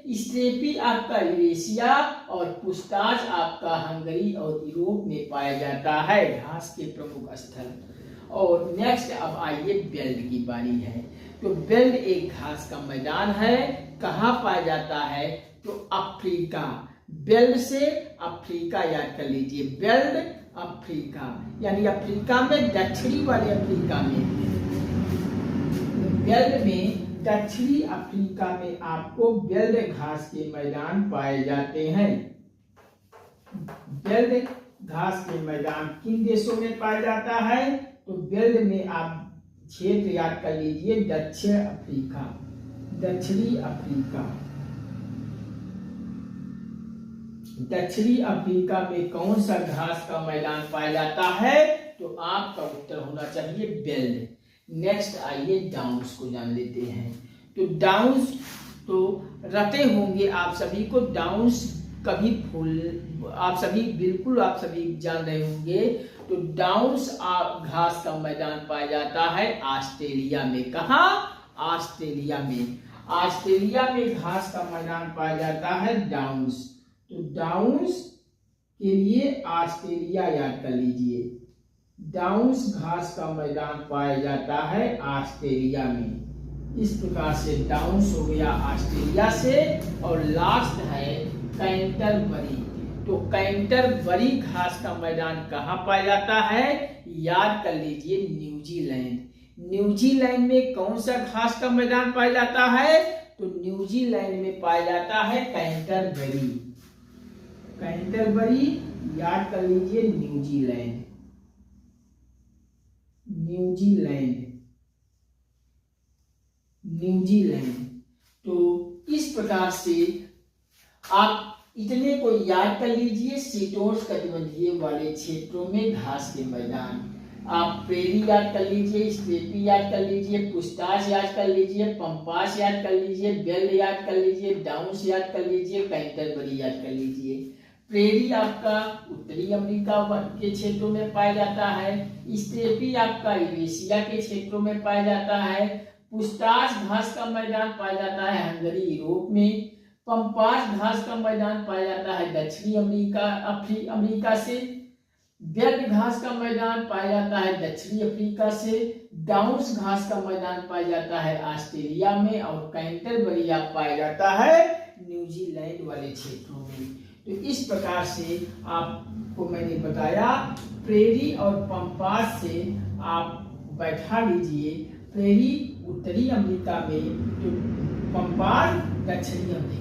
Steppe आपका Eurasia और पुस्ताच आपका हंगरी और यूरोप में पाया जाता है, घास के प्रमुख स्थल। और नेक्स्ट अब आइए बेल्ट की बारी है। तो बेल्ट एक घास का मैदान है, कहाँ पाया जाता है? तो अफ्रीका। बेल्ट से अफ्रीका याद कर लीजिए, बेल्ट अफ्रीका यानी अफ्रीका में, दक्षिणी वाले अफ्रीका में, बेल्ट में दक्षिणी अफ्रीका में आपको बेल्ट घास के मैदान पाए जाते हैं। बेल्ट घास के मैदान किन देशों में पाया जाता है? तो बेल्ट में आप क्षेत्र याद कर लीजिए, दक्षिण अफ्रीका, दक्षिणी अफ्रीका। दक्षिणी अफ्रीका में कौन सा घास का मैदान पाया जाता है? तो आपका उत्तर होना चाहिए बेल्ट। नेक्स्ट आइए डाउन्स को जान लेते हैं। तो डाउन्स तो रटे होंगे आप सभी को, डाउन्स कभी फूल आप सभी बिल्कुल आप सभी जान रहे होंगे। तो डाउन्स घास का मैदान पाया जाता है ऑस्ट्रेलिया में। कहाँ? ऑस्ट्रेलिया में। ऑस्ट्रेलिया में घास का मैदान पाया जाता है डाउन्स। तो डाउन्स के लिए ऑस्ट्रेलिया याद कर लीजिए, डाउन्स घास का मैदान पाया जाता है ऑस्ट्रेलिया में। इस प्रकार से डाउन्स हो गया ऑस्ट्रेलिया से। और लास्ट है कैंटरबरी। तो कैंटरबरी घास का मैदान कहाँ पाया जाता है? याद कर लीजिए, न्यूजीलैंड। न्यूजीलैंड में कौन सा घास का मैदान पाया जाता है? तो न्यूजीलैंड में पाया जाता है कैंटरबरी। कैंटरबरी याद कर लीजिए, न्यूजीलैंड, न्यूजीलैंड, न्यूजीलैंड। तो इस प्रकार से आप इतने को याद कर लीजिए, शीतोष्णकटिबंधीय वाले क्षेत्रों में घास के मैदान। आप प्रेरी याद कर लीजिए, स्टेपी याद कर लीजिए, पुस्ताच याद कर लीजिए, पंपास याद कर लीजिए, बेल्ट याद कर लीजिए, डाउन्स याद कर लीजिए, कैंटरबरी याद कर लीजिए। प्रेरी आपका उत्तरी अमेरिका के क्षेत्रों में पाया जाता है, स्टेपी आपका यूरेशिया के क्षेत्रों में पाया जाता है, पुस्ताच घास का मैदान पाया जाता है हंगरी यूरोप में, पंपास घास का मैदान पाया जाता है दक्षिणी अमेरिका से, बेल्ट घास का मैदान पाया जाता है दक्षिणी अफ्रीका से, डाउन्स घास का मैदान पाया जाता है ऑस्ट्रेलिया में, और कैंटरबरी पाया जाता है न्यूजीलैंड वाले क्षेत्रों में। तो इस प्रकार से आपको मैंने बताया, प्रेरी और पंपास से आप बैठा लीजिए, प्रेरी उत्तरी अमेरिका में, तो पंपास दक्षिणी अमेरिका।